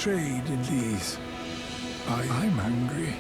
trade in these. I'm hungry.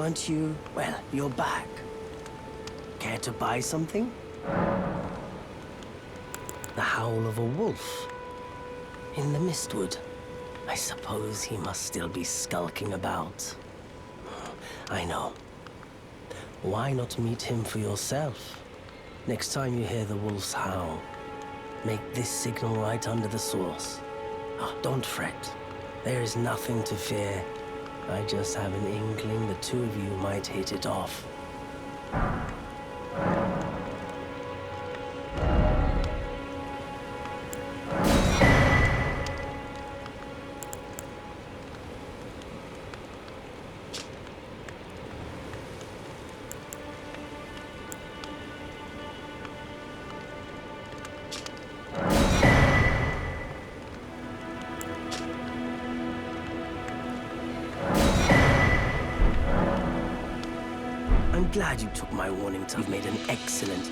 weren't you? Well, you're back. Care to buy something? The howl of a wolf. In the mistwood. I suppose he must still be skulking about. I know. Why not meet him for yourself? Next time you hear the wolf's howl, make this signal right under the source. Oh, don't fret. There is nothing to fear. I just have an inkling the two of you might hit it off. I'm glad you took my warning. You've made an excellent...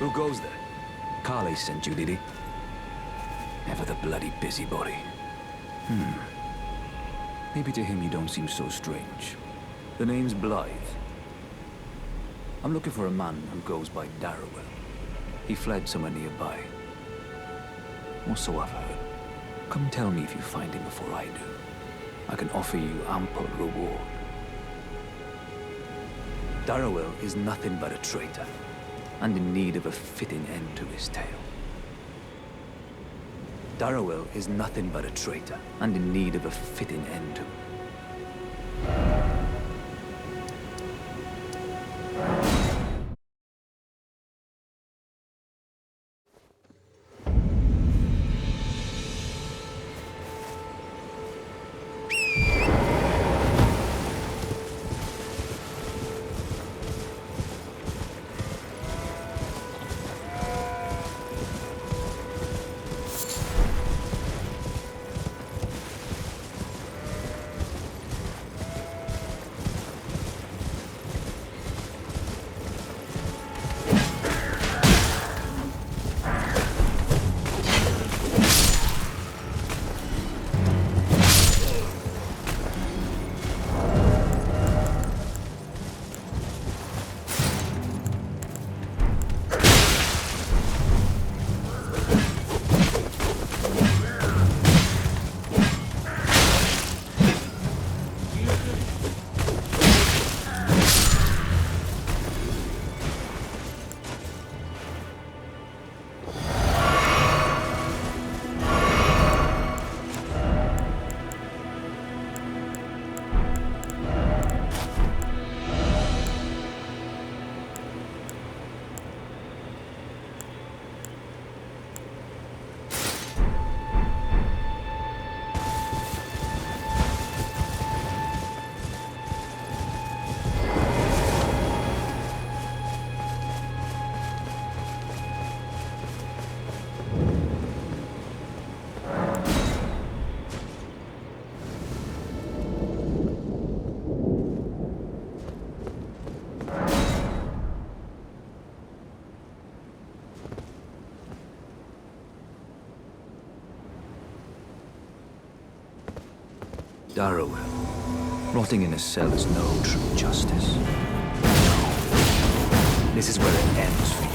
Who goes there? Carly sent you, did he? Never the bloody busybody. Maybe to him you don't seem so strange. The name's Blythe. I'm looking for a man who goes by Darrowell. He fled somewhere nearby. Or so I've heard. Come tell me if you find him before I do. I can offer you ample reward. Darrowell is nothing but a traitor, and in need of a fitting end to his tale. Darrowell is nothing but a traitor, and in need of a fitting end to... Darrowell. Rotting in a cell is no true justice. This is where it ends for you.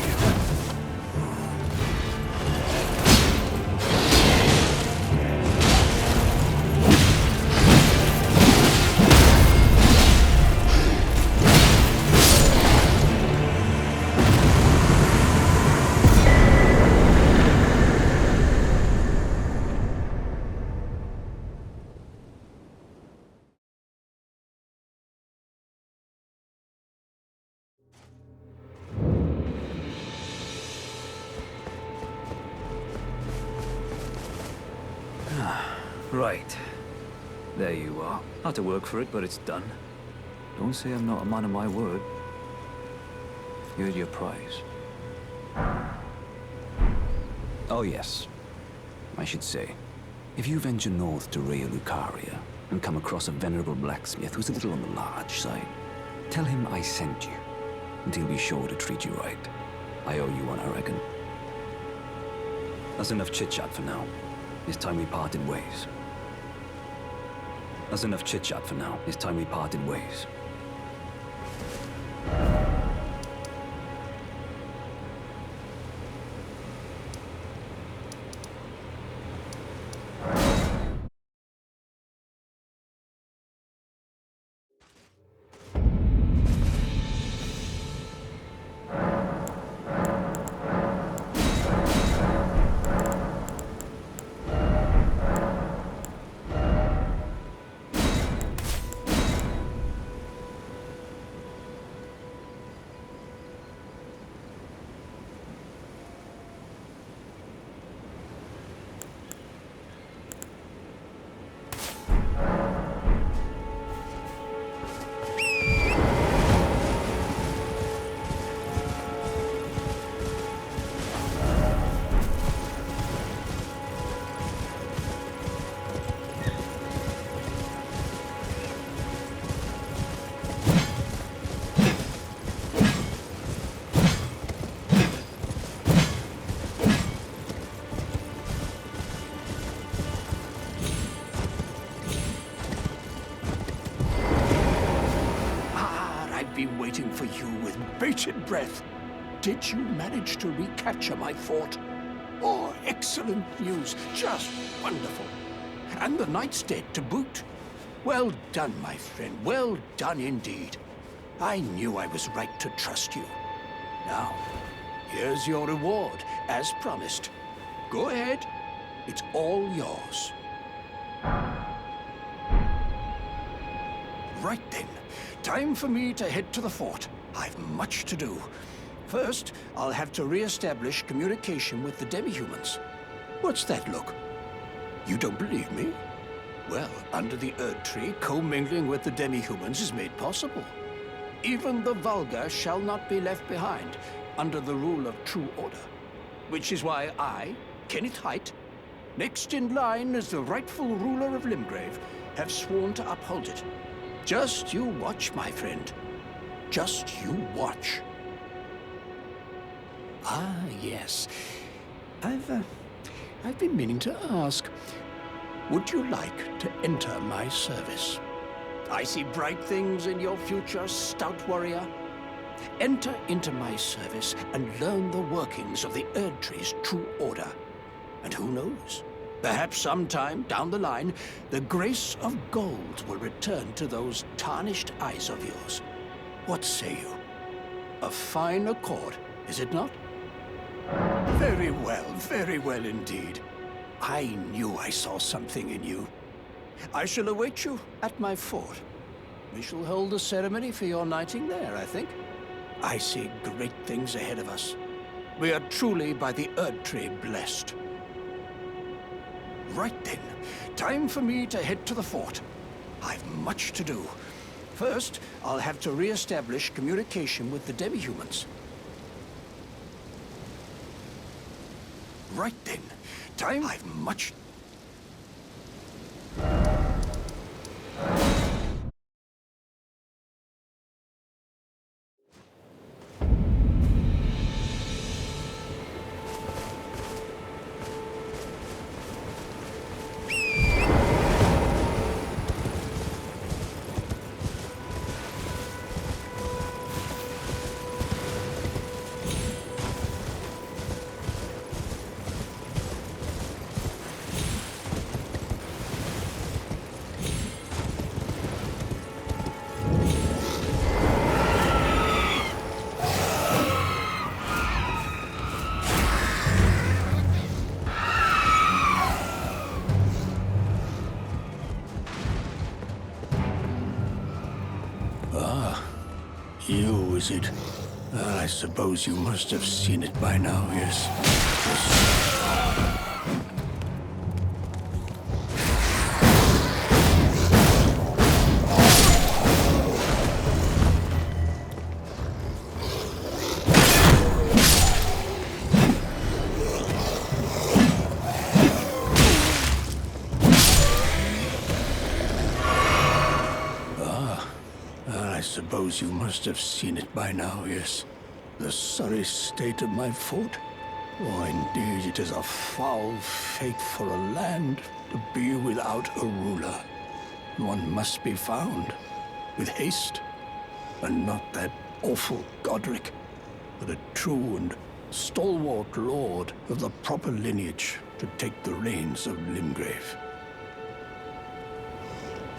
Right. There you are. Had to work for it, but it's done. Don't say I'm not a man of my word. Here's your prize. Oh yes. I should say, if you venture north to Raya Lucaria and come across a venerable blacksmith who's a little on the large side, tell him I sent you, and he'll be sure to treat you right. I owe you one, I reckon. That's enough chit-chat for now. It's time we parted ways. That's enough chit-chat for now. It's time we parted ways. Waiting for you with bated breath. Did you manage to recapture my fort? Oh, excellent news. Just wonderful. And the knight's dead to boot. Well done, my friend. Well done indeed. I knew I was right to trust you. Now, here's your reward, as promised. Go ahead. It's all yours. Right then. Time for me to head to the fort. I've much to do. First, I'll have to re-establish communication with the demi-humans. What's that look? You don't believe me? Well, under the Erd Tree, commingling with the demi-humans is made possible. Even the vulgar shall not be left behind under the rule of true order. Which is why I, Kenneth Haight, next in line as the rightful ruler of Limgrave, have sworn to uphold it. Just you watch, my friend. Just you watch. Ah, yes. I've been meaning to ask. Would you like to enter my service? I see bright things in your future, stout warrior. Enter into my service and learn the workings of the Erd Tree's true order. And who knows? Perhaps sometime down the line, the grace of gold will return to those tarnished eyes of yours. What say you? A fine accord, is it not? Very well indeed. I knew I saw something in you. I shall await you at my fort. We shall hold a ceremony for your knighting there, I think. I see great things ahead of us. We are truly by the Erd Tree blessed. Right then, time for me to head to the fort. I've much to do. First, I'll have to re-establish communication with the demi-humans. Right then, I've much... is it? I suppose you must have seen it by now, yes. I suppose you must have seen it by now, yes. The sorry state of my fort? Oh, indeed, it is a foul fate for a land to be without a ruler. One must be found, with haste, and not that awful Godric, but a true and stalwart lord of the proper lineage to take the reins of Limgrave.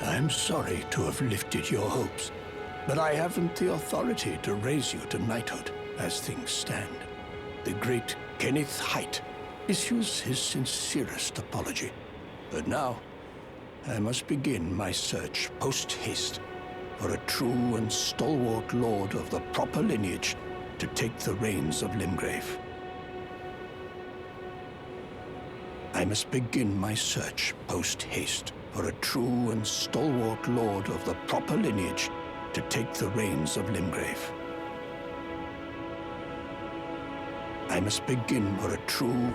I'm sorry to have lifted your hopes, but I haven't the authority to raise you to knighthood as things stand. The great Kenneth Height issues his sincerest apology. But now, I must begin my search post-haste for a true and stalwart lord of the proper lineage to take the reins of Limgrave. I must begin my search post-haste for a true and stalwart lord of the proper lineage to take the reins of Limgrave. I must begin for a true...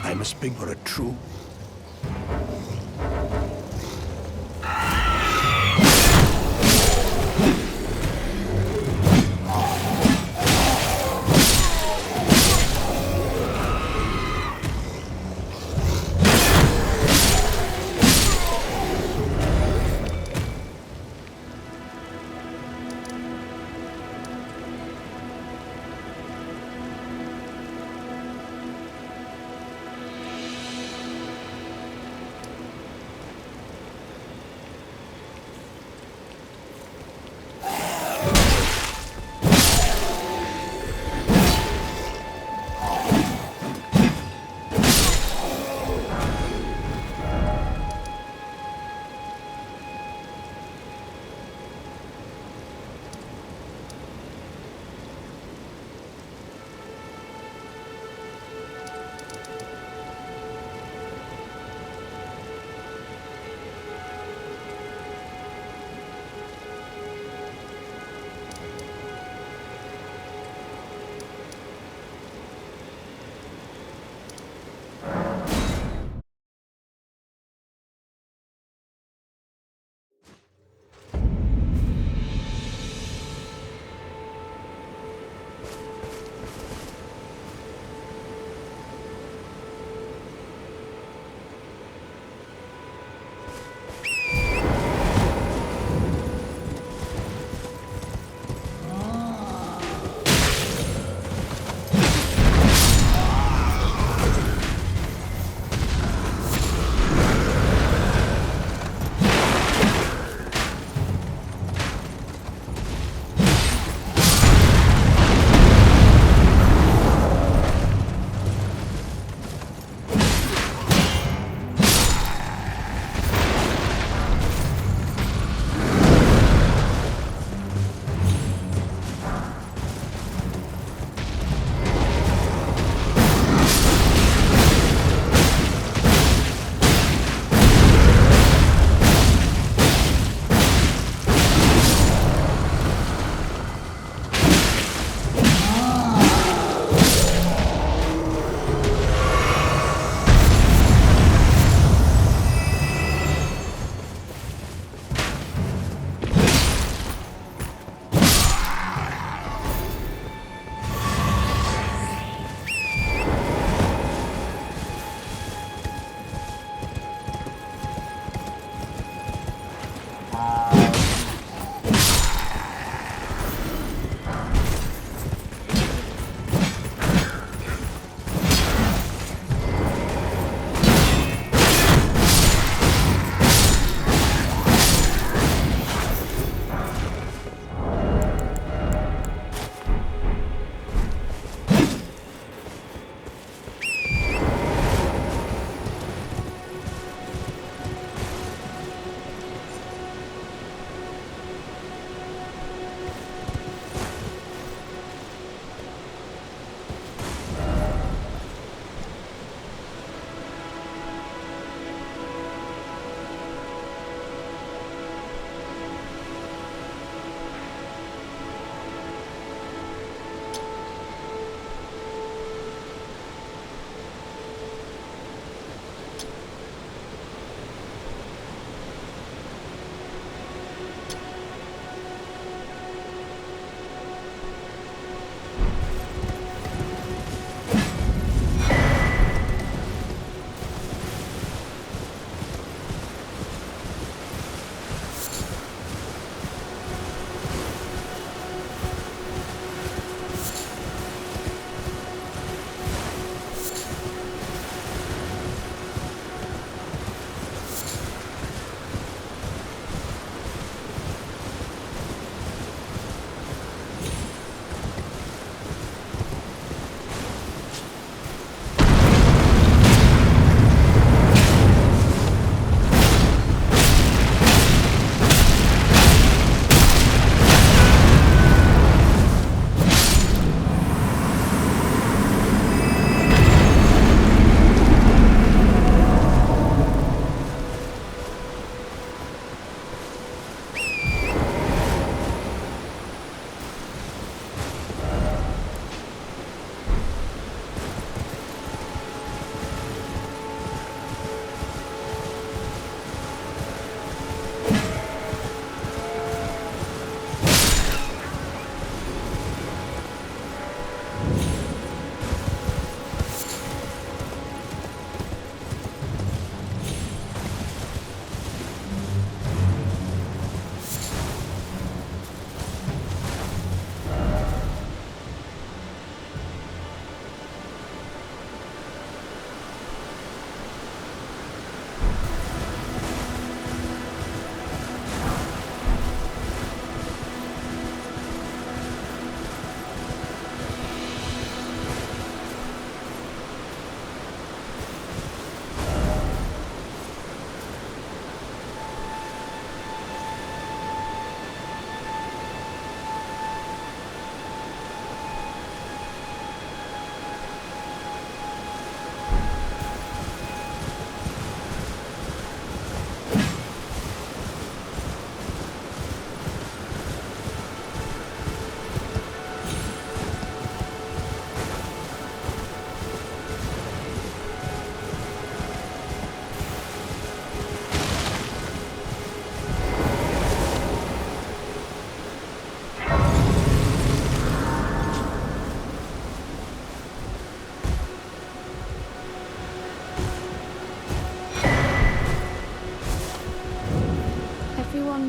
I must begin for a true...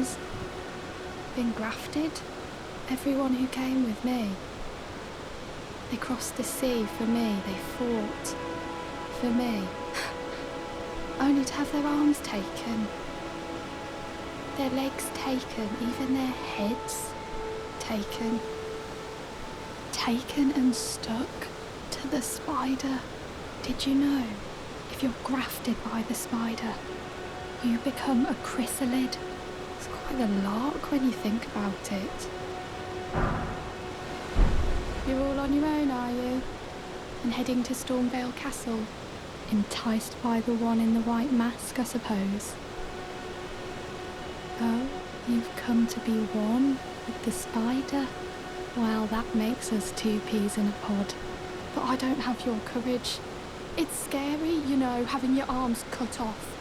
arms. Been grafted. Everyone who came with me. They crossed the sea for me. They fought for me. Only to have their arms taken. Their legs taken. Even their heads taken. Taken and stuck to the spider. Did you know? If you're grafted by the spider, you become a chrysalid. It's quite a lark when you think about it. You're all on your own, are you? And heading to Stormvale Castle? Enticed by the one in the white mask, I suppose. Oh, you've come to be one with the spider? Well, that makes us two peas in a pod. But I don't have your courage. It's scary, you know, having your arms cut off,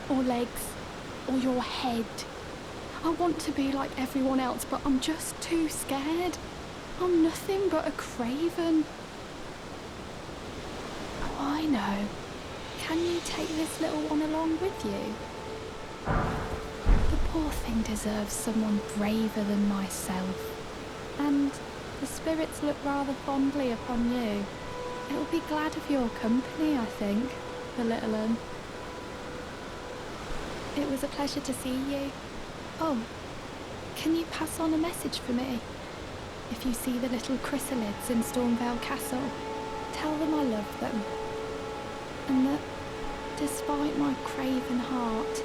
or legs, or your head. I want to be like everyone else, but I'm just too scared. I'm nothing but a craven. Oh, I know. Can you take this little one along with you? The poor thing deserves someone braver than myself. And the spirits look rather fondly upon you. It'll be glad of your company, I think, the little un. It was a pleasure to see you. Oh, can you pass on a message for me? If you see the little chrysalids in Stormvale Castle, tell them I love them. And that, despite my craven heart,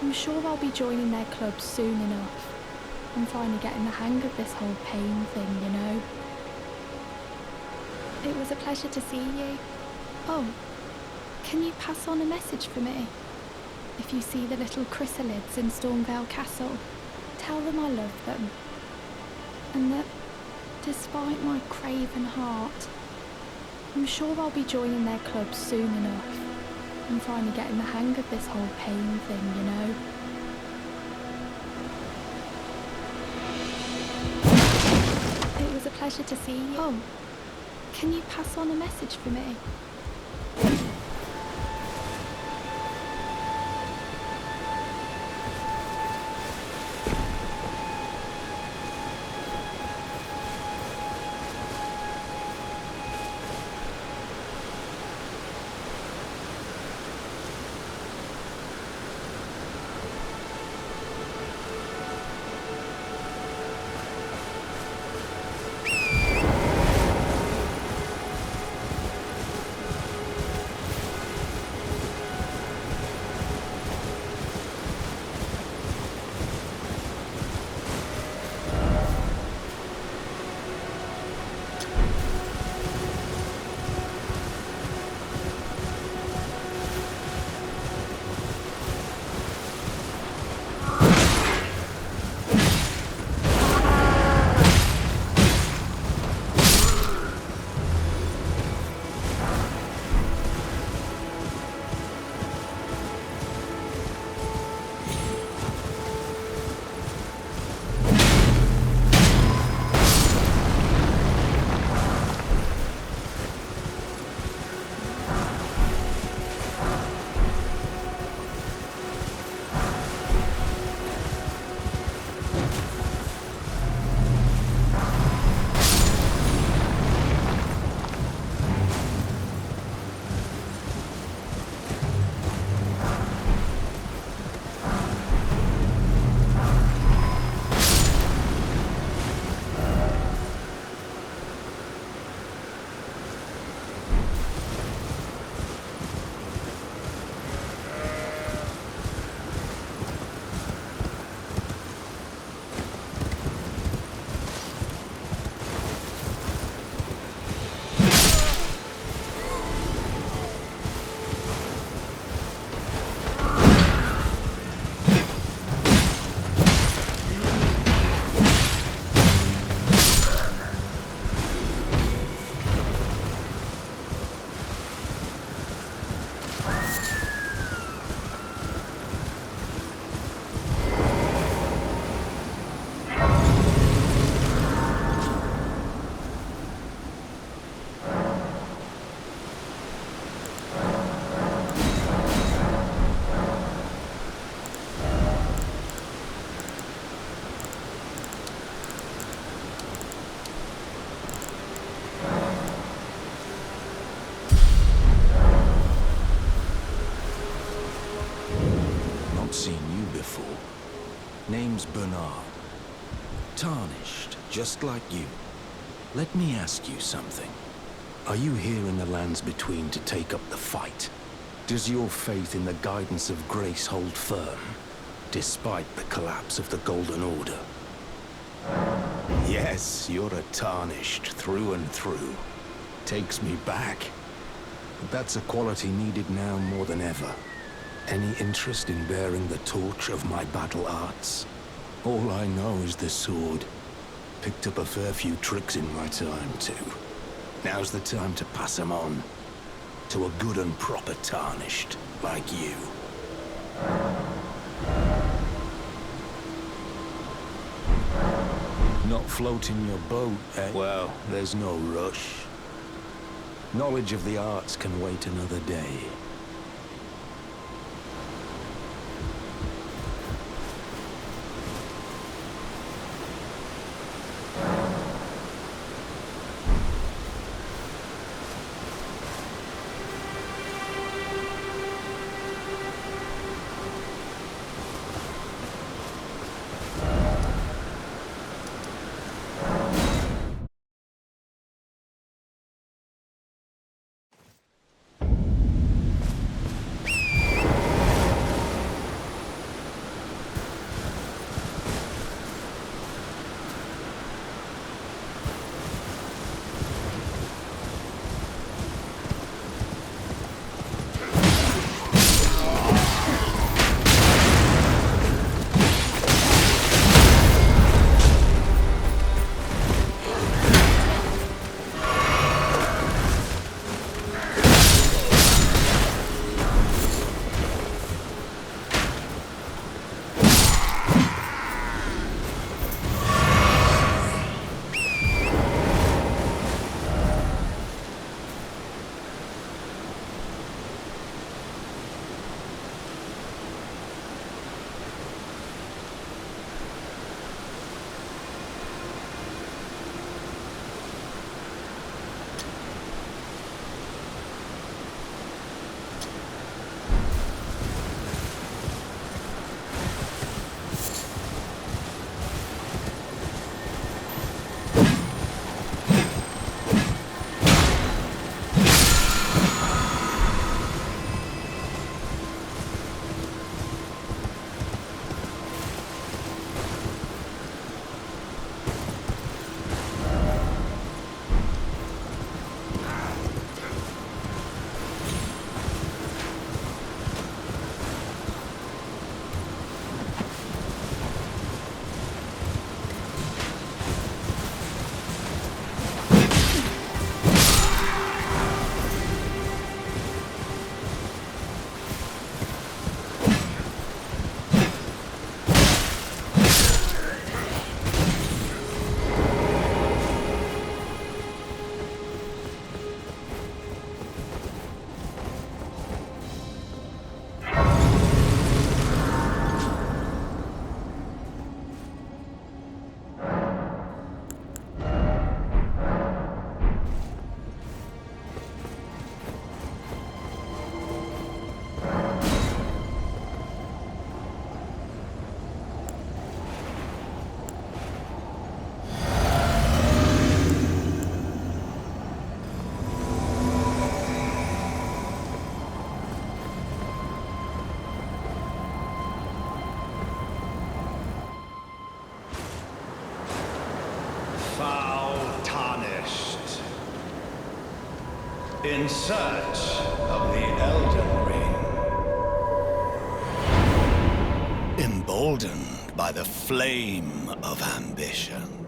I'm sure I'll be joining their club soon enough. I'm finally getting the hang of this whole pain thing, you know. It was a pleasure to see you. Oh, can you pass on a message for me? If you see the little chrysalids in Stormvale Castle, tell them I love them. And that, despite my craven heart, I'm sure I'll be joining their club soon enough. I'm finally getting the hang of this whole pain thing, you know. It was a pleasure to see you. Oh, can you pass on a message for me? Name's Bernard. Tarnished, just like you. Let me ask you something. Are you here in the lands between to take up the fight? Does your faith in the guidance of grace hold firm, despite the collapse of the Golden Order? Yes, you're a Tarnished through and through. Takes me back. But that's a quality needed now more than ever. Any interest in bearing the torch of my battle arts? All I know is the sword. Picked up a fair few tricks in my time, too. Now's the time to pass them on. To a good and proper Tarnished, like you. Not floating your boat, eh? Well, there's no rush. Knowledge of the arts can wait another day. In search of the Elden Ring. Emboldened by the flame of ambition.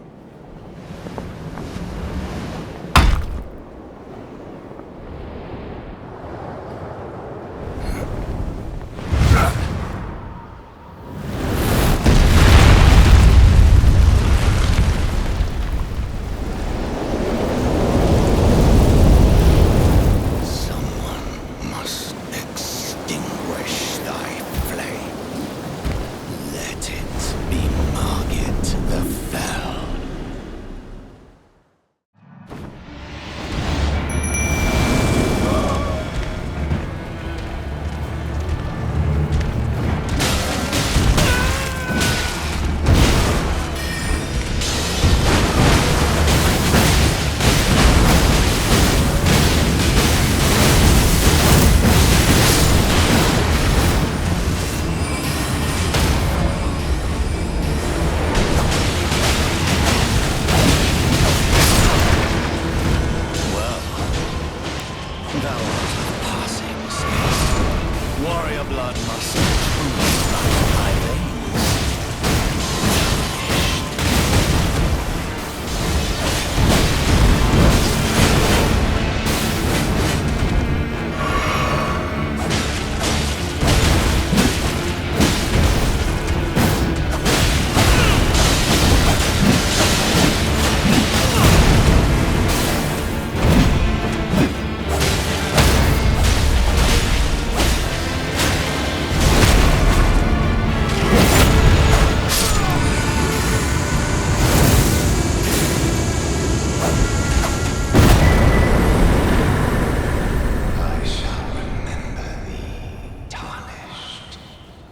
muscles ooze like my veins. I shall remember thee, tarnished,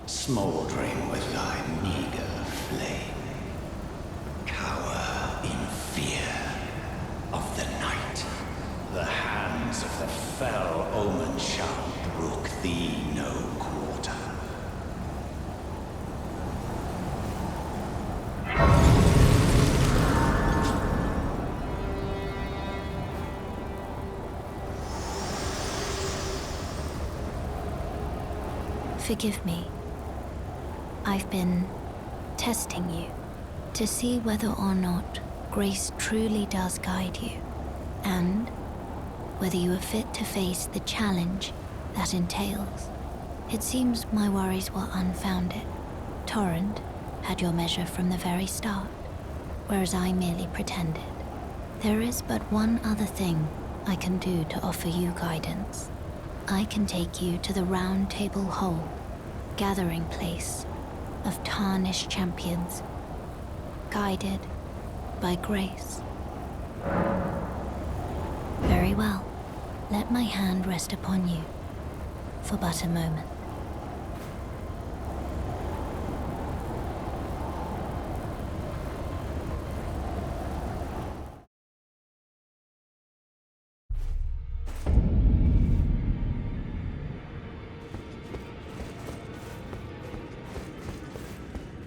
smouldering with thy meager flame. Cower in fear of the night. The hands of the fell omen shall brook thee no quarter. Forgive me. I've been testing you to see whether or not grace truly does guide you, and whether you are fit to face the challenge that entails. It seems my worries were unfounded. Torrent had your measure from the very start, whereas I merely pretended. There is but one other thing I can do to offer you guidance. I can take you to the Round Table Hole, gathering place of tarnished champions, guided by grace. Very well. Let my hand rest upon you for but a moment.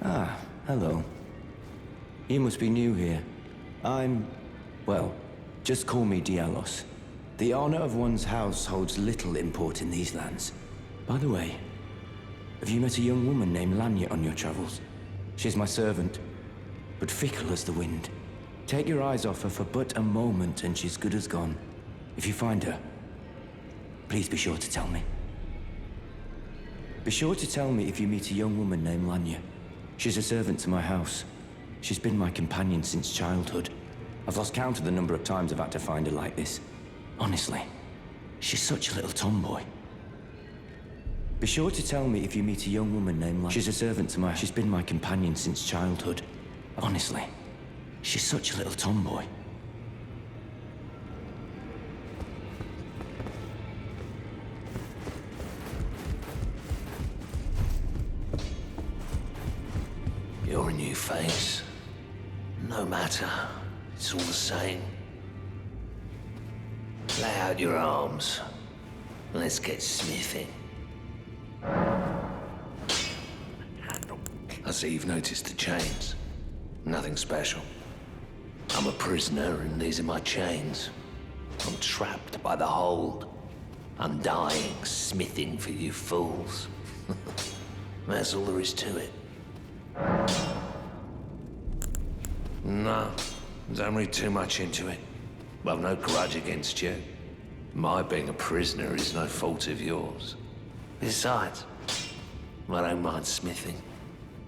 Ah, hello. You must be new here. Well, just call me Dialos. The honor of one's house holds little import in these lands. By the way, have you met a young woman named Lanya on your travels? She's my servant, but fickle as the wind. Take your eyes off her for but a moment and she's good as gone. If you find her, please be sure to tell me. Be sure to tell me if you meet a young woman named Lanya. She's a servant to my house. She's been my companion since childhood. I've lost count of the number of times I've had to find her like this. Honestly, she's such a little tomboy. Be sure to tell me if you meet a young woman named Lanya. She's a servant to my... She's been my companion since childhood. Honestly, she's such a little tomboy. You're a new face. No matter. It's all the same. Lay out your arms. Let's get smithing. I see you've noticed the chains. Nothing special. I'm a prisoner and these are my chains. I'm trapped by the hold. I'm dying, smithing for you fools. That's all there is to it. No, don't read too much into it. I've no grudge against you. My being a prisoner is no fault of yours. Besides, I don't mind smithing.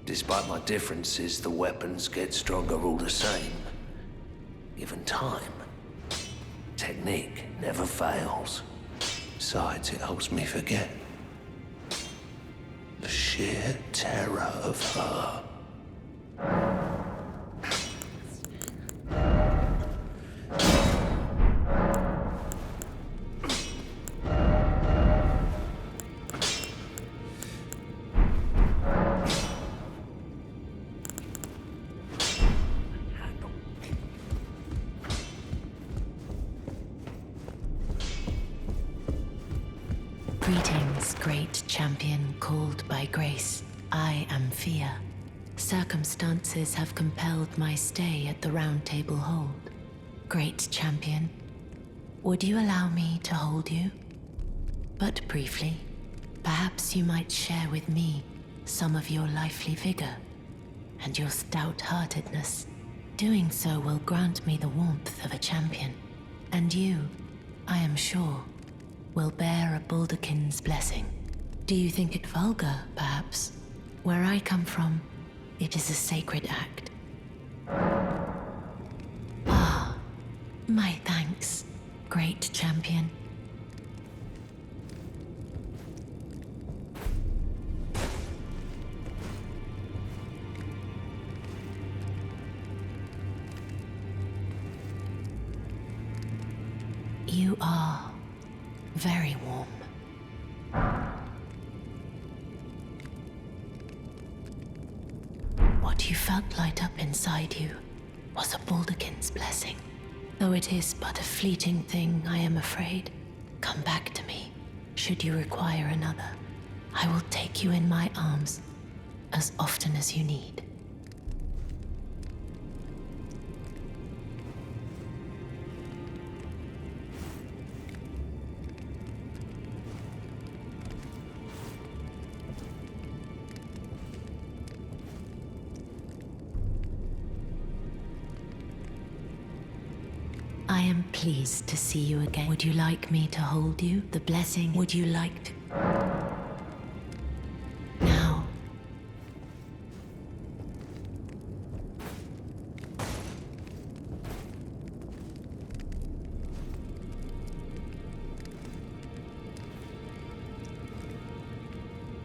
Despite my differences, the weapons get stronger all the same. Given time, technique never fails. Besides, it helps me forget the sheer terror of her. Greetings, great champion called by grace. I am Fear. Circumstances have compelled my stay at the Round Table Hold. Great champion, would you allow me to hold you? But briefly, Perhaps you might share with me some of your lively vigor and your stout-heartedness. Doing so will grant me the warmth of a champion, and you, I am sure, will bear a Baldakin's blessing. Do you think it vulgar, perhaps? Where I come from, it is a sacred act. Ah, my thanks, great champion. You are very warm. What you felt light up inside you was a Baldakin's blessing. Though it is but a fleeting thing, I am afraid. Come back to me, should you require another. I will take you in my arms as often as you need. I am pleased to see you again. Would you like me to hold you? The blessing, would you like to? Now.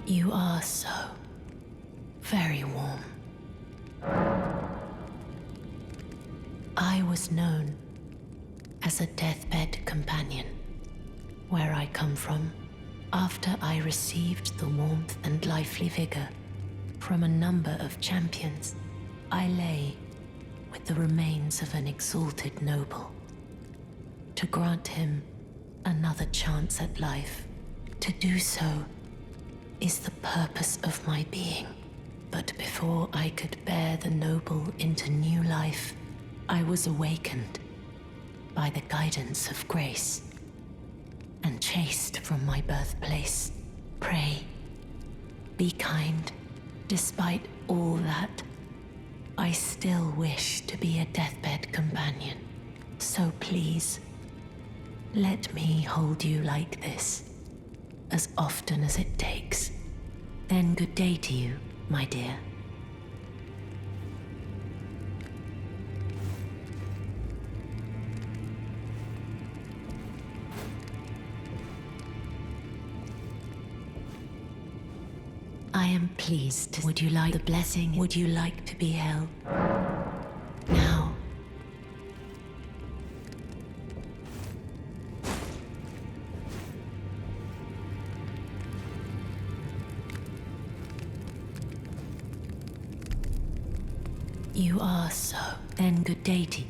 You are so very warm. I was known as a deathbed companion. Where I come from, after I received the warmth and lively vigor from a number of champions, I lay with the remains of an exalted noble. To grant him another chance at life, to do so is the purpose of my being. But before I could bear the noble into new life, I was awakened by the guidance of grace, and chased from my birthplace. Pray, be kind. Despite all that, I still wish to be a deathbed companion. So please, let me hold you like this, as often as it takes. Then good day to you, my dear. I am pleased to... Would you like the blessing? Would you like to be held? Now. You are so. Then good day to you.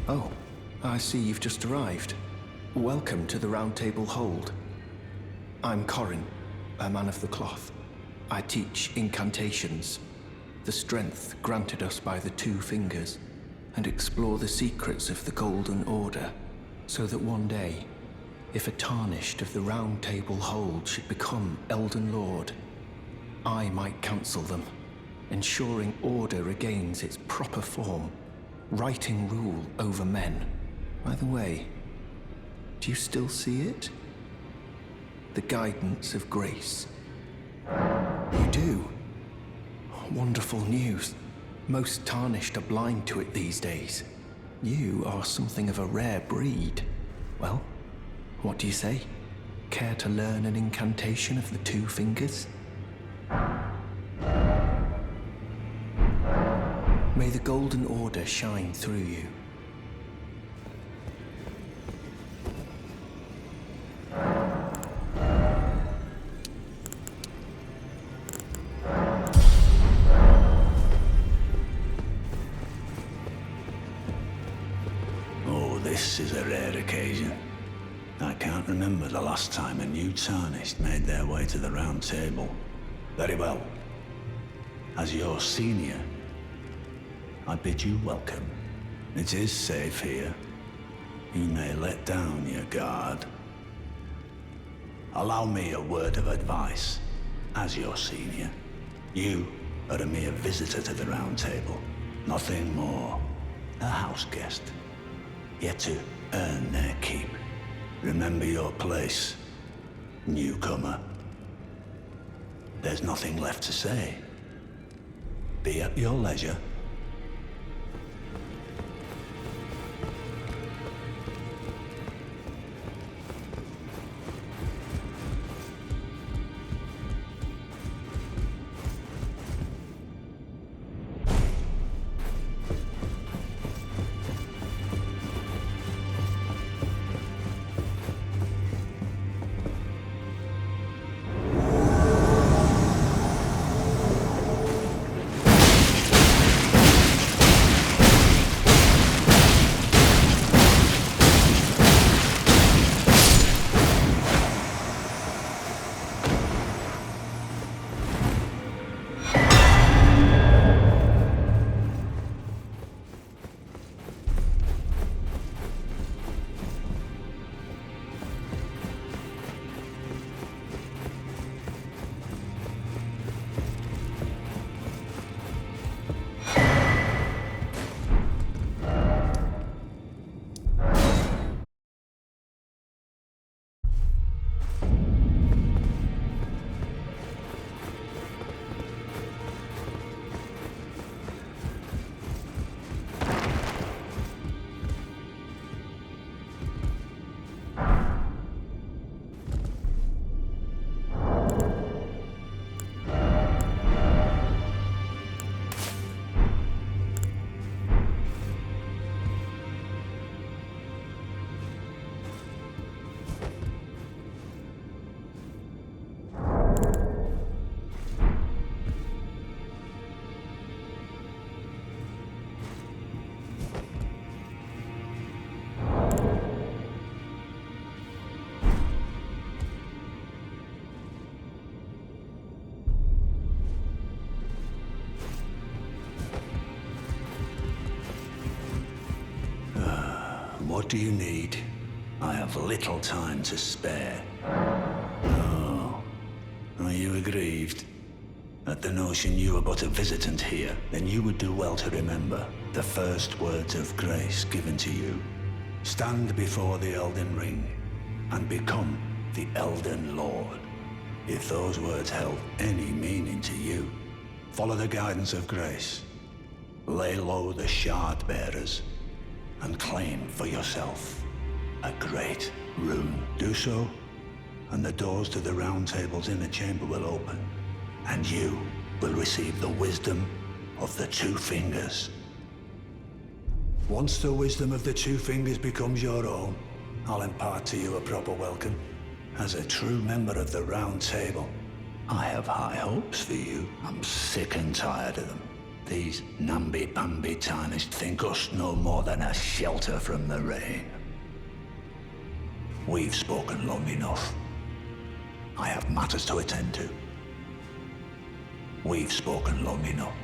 Oh, I see you've just arrived. Welcome to the Round Table Hold. I'm Corin, a man of the cloth. I teach incantations, the strength granted us by the two fingers, and explore the secrets of the Golden Order, so that one day, if a tarnished of the Round Table Hold should become Elden Lord, I might counsel them, ensuring order regains its proper form, righting rule over men. By the way, do you still see it? The guidance of grace. You do? Wonderful news. Most tarnished are blind to it these days. You are something of a rare breed. Well, what do you say? Care to learn an incantation of the two fingers? May the Golden Order shine through you. Oh, this is a rare occasion. I can't remember the last time a new Tarnished made their way to the Round Table. Very well. As your senior, I bid you welcome. It is safe here. You may let down your guard. Allow me a word of advice. As your senior, you are a mere visitor to the Round Table. Nothing more. A house guest. Yet to earn their keep. Remember your place, newcomer. There's nothing left to say. Be at your leisure. What do you need? I have little time to spare. Oh, are you aggrieved at the notion you are but a visitant here? Then you would do well to remember the first words of grace given to you. Stand before the Elden Ring and become the Elden Lord. If those words held any meaning to you, follow the guidance of grace. Lay low the shard bearers and claim for yourself a great rune. Do so, and the doors to the Round Table's inner chamber will open, and you will receive the wisdom of the Two Fingers. Once the wisdom of the Two Fingers becomes your own, I'll impart to you a proper welcome. As a true member of the Round Table, I have high hopes for you. I'm sick and tired of them. These namby-pamby Tarnished think us no more than a shelter from the rain. We've spoken long enough. I have matters to attend to. We've spoken long enough.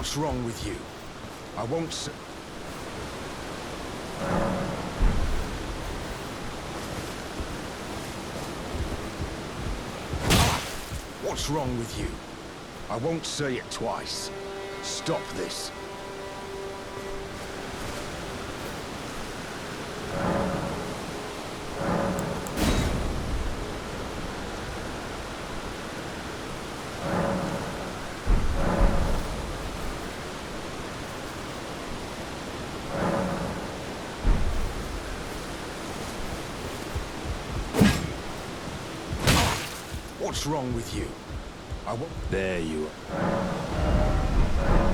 What's wrong with you? I won't s- What's wrong with you? I won't say it twice. Stop this. What's wrong with you? I won't... There you are.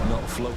Not float...